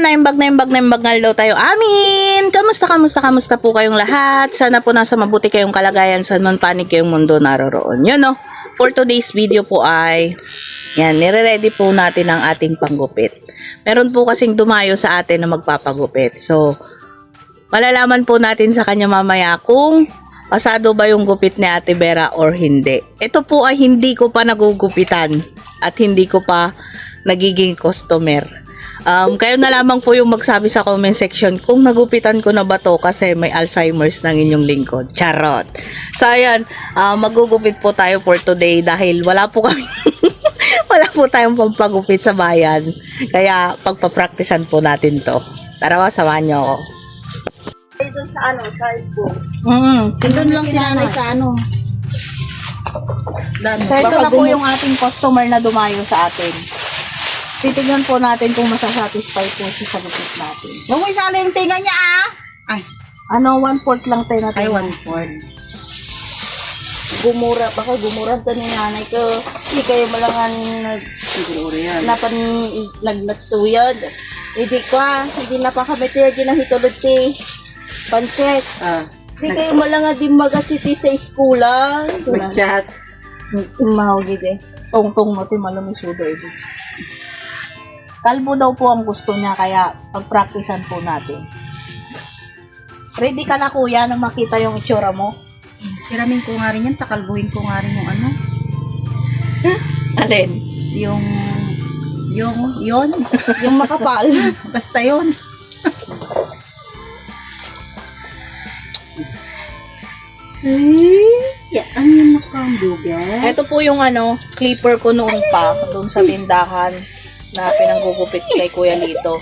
Ayan, naimbag nga daw tayo. Amin! Kamusta po kayong lahat? Sana po nasa mabuti kayong kalagayan sa man panig kayong mundo naroroon. Yun no, for today's video po ay, yan, nire-ready po natin ang ating panggupit. Meron po kasing dumayo sa atin na magpapagupit. So, malalaman po natin sa kanya mamaya kung pasado ba yung gupit ni Ate Vera or hindi. Ito po ay hindi ko pa nagugupitan at hindi ko pa nagiging customer. Kayo na lamang po yung magsabi sa comment section kung nagupitan ko na ba to kasi may Alzheimer's ng inyong lingkod. Charot! So ayan, magugupit po tayo for today dahil wala po kami wala po tayong pampagupit sa bayan. Kaya pagpapraktisan po natin to. Tara, samahan niyo ako. Doon sa sa school. Doon lang si nanay sa So ito na po yung ating customer na dumayo sa atin. Titignan po natin kung masasatisfy po siya sa gupit natin. Huwag mo isali yung tinga niya Ay, 1/4 lang tayo natin. Ay, 1/4. Gumura, baka gumura ka ni nanay ko. Hindi kayo malangan siguro yan. Nagnatuyod. Hindi hindi na pa kami tayo ginahitulod ti panset. Hindi kayo malangan di magasiti sa eskulan. Mag-chat. Mahugid Tong-tong mo, malamig sugar ito. Kalbo daw po ang gusto niya, kaya pag-practicean po natin. Ready ka na kuya na makita yung itsura mo? Kiramin ko nga rin yan, takalbuhin ko nga rin yung Alin? Yung yung makapal. Basta yun. Ano yung nakambugay? Ito po yung clipper ko noon pa, doon sa tindahan na pinanggugupit kay Kuya Lito.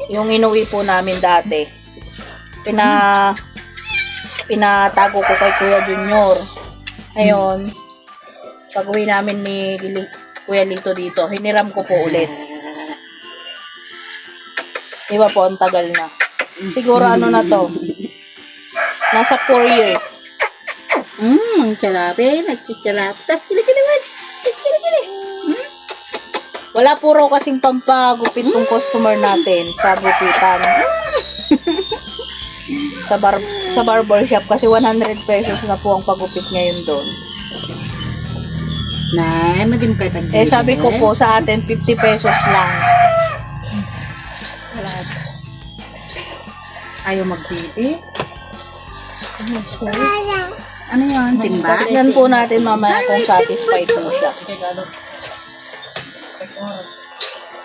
Yung inuwi po namin dati. Pinatago ko kay Kuya Junior. Ngayon, pag-uwi namin ni Kuya Lito dito, hiniram ko po ulit. Diba po, ang tagal na. Siguro na to? Nasa 4 years. Chalape, nagchichalape. Tas kilikili man. Tas kilikili. Wala po raw kasing pampagupit ng customer natin sa gupitan. sa barbershop kasi 100 pesos na po ang pagupit ngayon doon. Nay, madim ka tag. Sabi ko po sa atin 50 pesos lang. Ayaw magbibi. Ano yun? Timba? Tignan po natin mamaya kung satisfied po siya.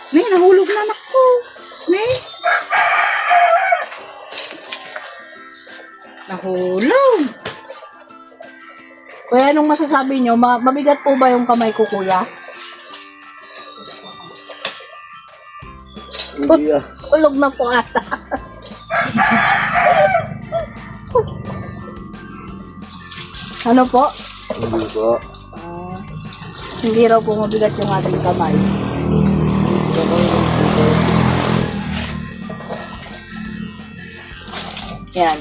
May nahulog na anak ko. May nahulog. Kuya, anong masasabi nyo? Mabigat po ba yung kamay ko, kuya? Hindi Ulog na po ata. Ano po? Hindi po. Hindi raw po mabigat yung ating kamay. Yan.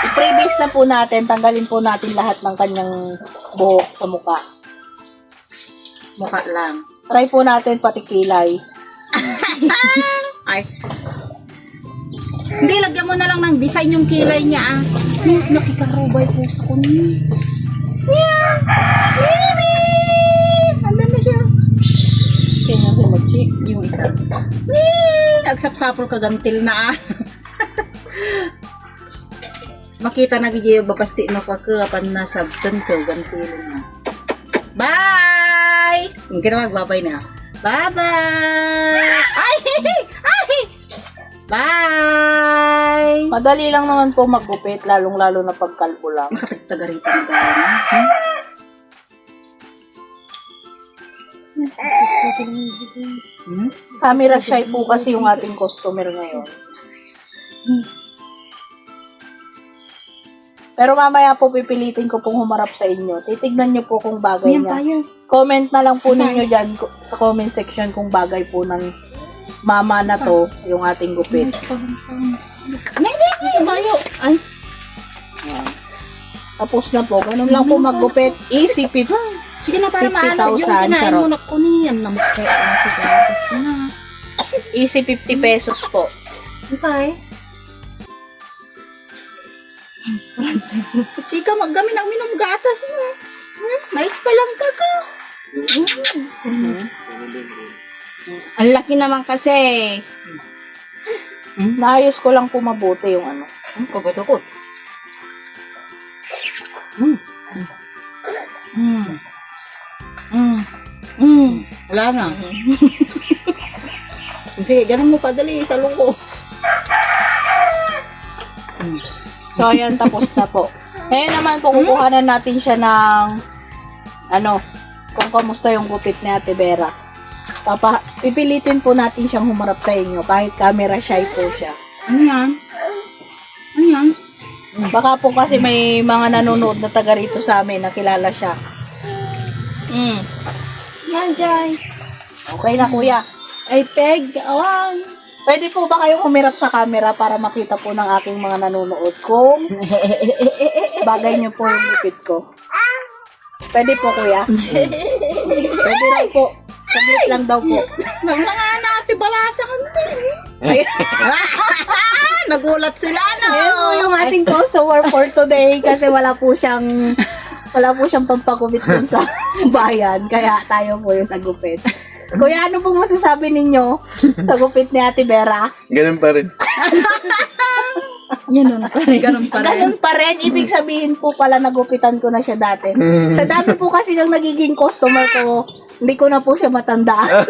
I-previous na po natin, tanggalin po natin lahat ng kanyang buhok sa mukha. Mukha lang. Try po natin pati kilay. Ay. Hindi, lagyan mo na lang ng design yung kilay niya Nakikarubay po sa kunin. Yeah! Mimi! Ano na siya? Sino si Mochi? Yung isa. Agsap-sapol ka gantil na Makita na gigi babasi no kapan na sabton ko gantil na. Bye! Hindi na magbabay na. Bye-bye! Ay! Ay! Bye! Madali lang naman po maggupit, lalong-lalo na pagkalbo lang. Nakatagtaga rito na gano'n. Camera shy po kasi yung ating customer ngayon. Pero mamaya po pipilitin ko pong humarap sa inyo. Titignan nyo po kung bagay niya. Comment na lang po ninyo dyan sa comment section kung bagay po ng mama na to yung ating gupit. Ay! Tapos na po. Ganun lang po maggupit. Easy 50. Sige na, para 50,000 maano. Yung kinain charot. mo na kuniyan na makakaya. Tapos na. Easy 50 pesos po. Okay. Di ka maggamit ng minom gatas mo. Mais pa lang ka ka. Ang laki naman kasi. Naayos ko lang po mabuti yung ano. Kagat-kagot. Wala na. Sige, ganun mo padali sa lungko. So, ayan, tapos na po. Ngayon naman po, kukuhanan natin siya ng ano, kung kamusta yung gupit ni Ate Vera. Pipilitin po natin siyang humarap sa inyo kahit camera shy po siya. Ano yan? Ano yan? Baka po kasi may mga nanonood na taga rito sa amin na kilala siya. Yan, Jai. Okay na, kuya. Ay, peg. Awan. Pwede po ba kayong humirap sa camera para makita po ng aking mga nanonood kung bagay niyo po yung gupit ko? Pwede po, kuya. Pwede lang po. Saglit lang daw po. Nanganati balasa ka Ay, Nagulat sila, no? Ayan po yung ating customer for today kasi wala po siyang pampagupit dun sa bayan. Kaya tayo po yung nagupit. Kuya, ano pong masasabi ninyo sa gupit ni Ate Vera? Ganun pa rin. Ganun pa rin. Ganun pa rin. Ganun pa rin. Ibig sabihin po pala nagupitan ko na siya dati. Sa dami po kasi ng nagiging customer ko, hindi ko na po siya matandaan.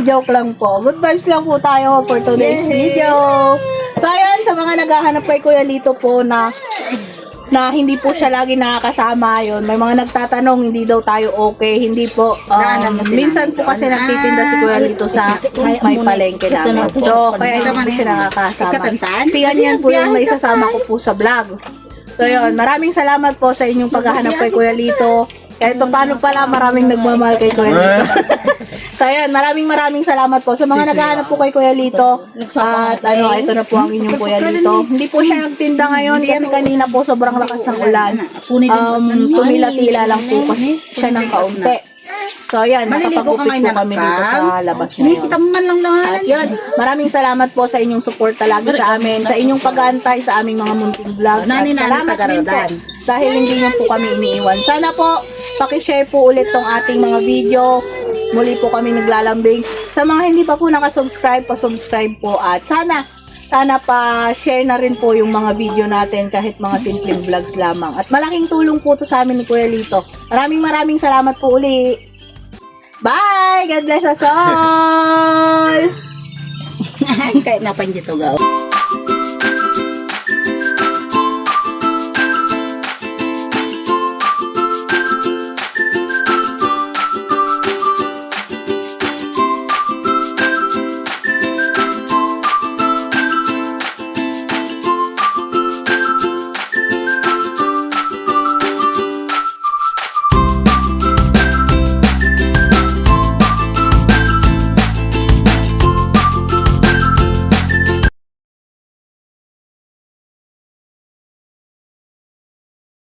Joke lang po. Good vibes lang po tayo for today's video. So, ayan, sa mga naghahanap kay Kuya Lito po na hindi po siya lagi nakakasama yon. May mga nagtatanong, hindi daw tayo okay. Hindi po. Minsan po kasi nagtitinda si Kuya Lito sa may palengke namin. So, kaya hindi po siya nakakasama. Kasi yan po yung naisasama ko po sa vlog. So, yun. Maraming salamat po sa inyong paghahanap kay Kuya Lito. Kahit pa paano pala, maraming nagmamahal kay Kuya Lito. So, ayan, maraming salamat po. Sa mga naghahanap po kay Kuya Lito, at ito na po ang inyong Kuya Lito. Hindi po siya nagtinda ngayon kasi kanina po sobrang lakas ng ulan. Tumila-tila lang po kasi siya ng kaunti. So, ayan, nakapagupit po kami dito sa labas ngayon. At yun, maraming salamat po sa inyong support talaga sa amin, sa inyong pag-aantay sa aming mga munting vlogs. At salamat din po dahil hindi niyo po kami iniiwan. Sana po, pakishare po ulit tong ating mga video. Muli po kami naglalambing. Sa mga hindi pa po nakasubscribe, pa-subscribe po. At sana pa-share na rin po yung mga video natin kahit mga simpleng vlogs lamang. At malaking tulong po to sa amin ni Kuya Lito. Maraming salamat po uli. Bye! God bless us all! Kahit napanjito gaw.